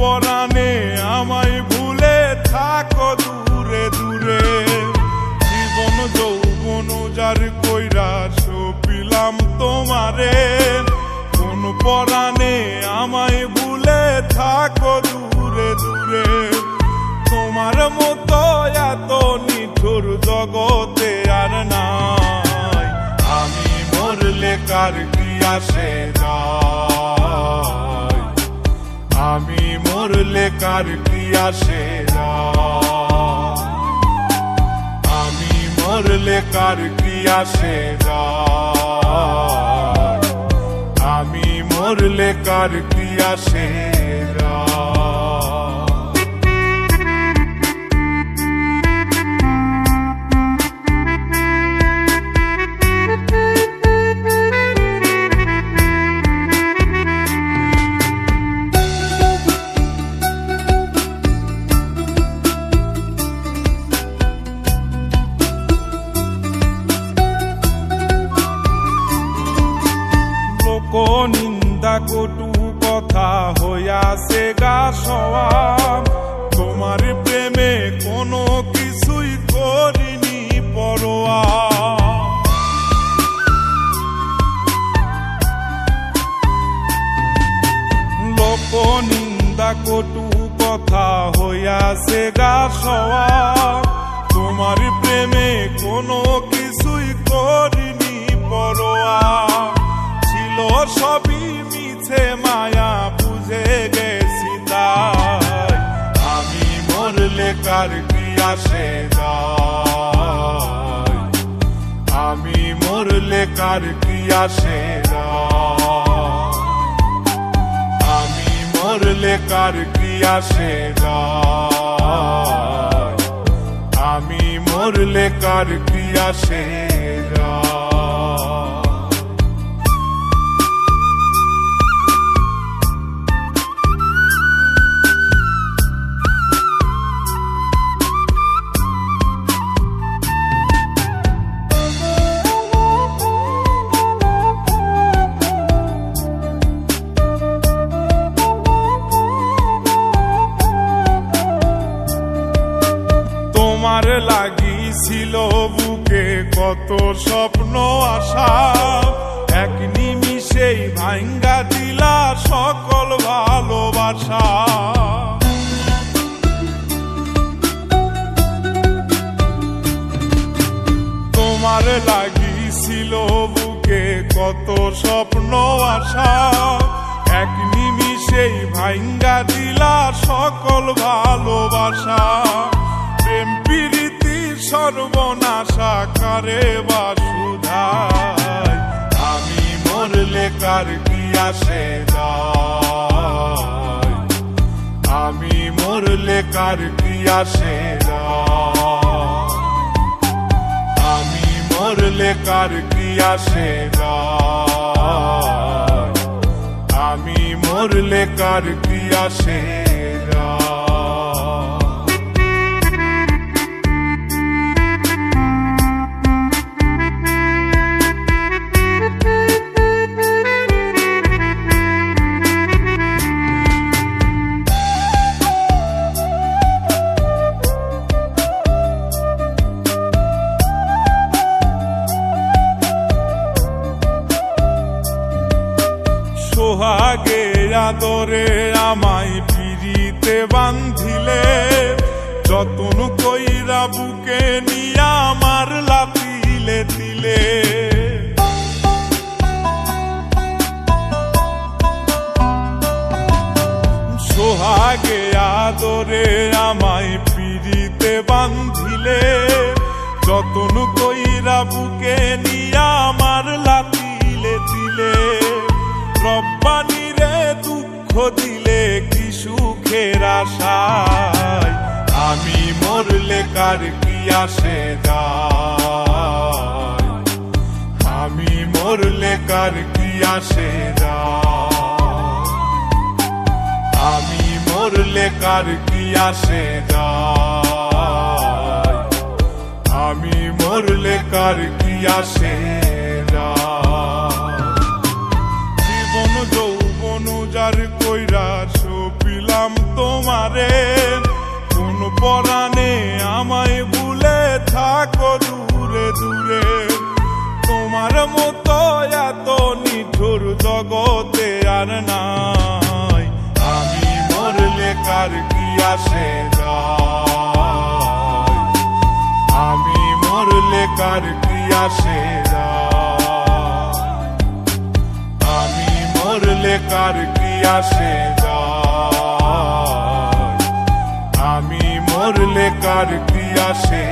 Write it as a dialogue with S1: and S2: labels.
S1: পরাণে আমায় ভুলে থাকো দূরে দূরে। জীবন যৌবন যার কইরা সপিলাম তোমারে, কোন পরাণে আমায় ভুলে থাকো দূরে দূরে। তোমার মতো এত নিঠুর জগতে আর নাই, আমি মরলে কার কি আসে যায়, আমি মরলে কার কি আসে যায়, আমি মরলে কার কি আসে যায়, আমি মরলে কার কি আসে যায়। নিন্দা কটু কথা হইয়াছে গা সওয়াব, তোমার প্রেমে কোনো কিছুই করিনি পরোয়া। লোক নিন্দা কটু কথা হইয়াছে গা সওয়াব, তোমার প্রেমে কোনো কিছুই করিনি পরোয়া। সবই মিছে মায়া বুঝে গেছি তাই, আমি মরলে কার কি আসে যায়, আমি মরলে কার কি আসে যায়, আমি মরলে কার কি আসে যায়, আমি মরলে কার কি আসে যায়। তোমার লাগিছিল বুকে কত স্বপ্ন আশা, এক নিমিষেই ভাঙ্গা দিলা সকল ভালোবাসা। তোমার লাগিছিল বুকে কত স্বপ্ন আশা, এক নিমিষেই ভাঙ্গা দিলা সকল ভালোবাসা। প্রেম প্রীতি সর্বনাশা কারে বা সুধায়, আমি মরলে কার কি আসে যায়, আমি মরলে কার কি আসে যায়, আমি মরলে কার কি আসে যায়, আমি মরলে কার কি আসে যায়। সোহাগে আদরে আমায় পিরিতে বান্ধিলে, যতন কইরা বুকে নিয়া আমার লাতিলে দিলে। সোহাগে আদরে আমায় পিরিতে বান্ধিলে, যতন কইরা বুকে নিয়া আমার লাতিলে দিলে। রব্বানি রে দুঃখ দিলে কি সুখের আশায়, আমি মরলে কার কি আসে যায়, আমি মরলে কার কি আসে যায়, আমি মরলে কার কি আসে যায়, আমি মরলে কার কি আসে যায়। জীবন যৌবন যার কইরা সপিলাম তো করে কোন পরাণে আমায় ভুলে থাকো দূরে দূরে। তোমার মতো এত নিঠুর জগতে আর নাই, আমি মরলে কার কি আসে যায়, আমি মরলে কার কি আসে যায়, আমি মরলে কার কি আসে যায়, আমি মরলে কার কি আসে।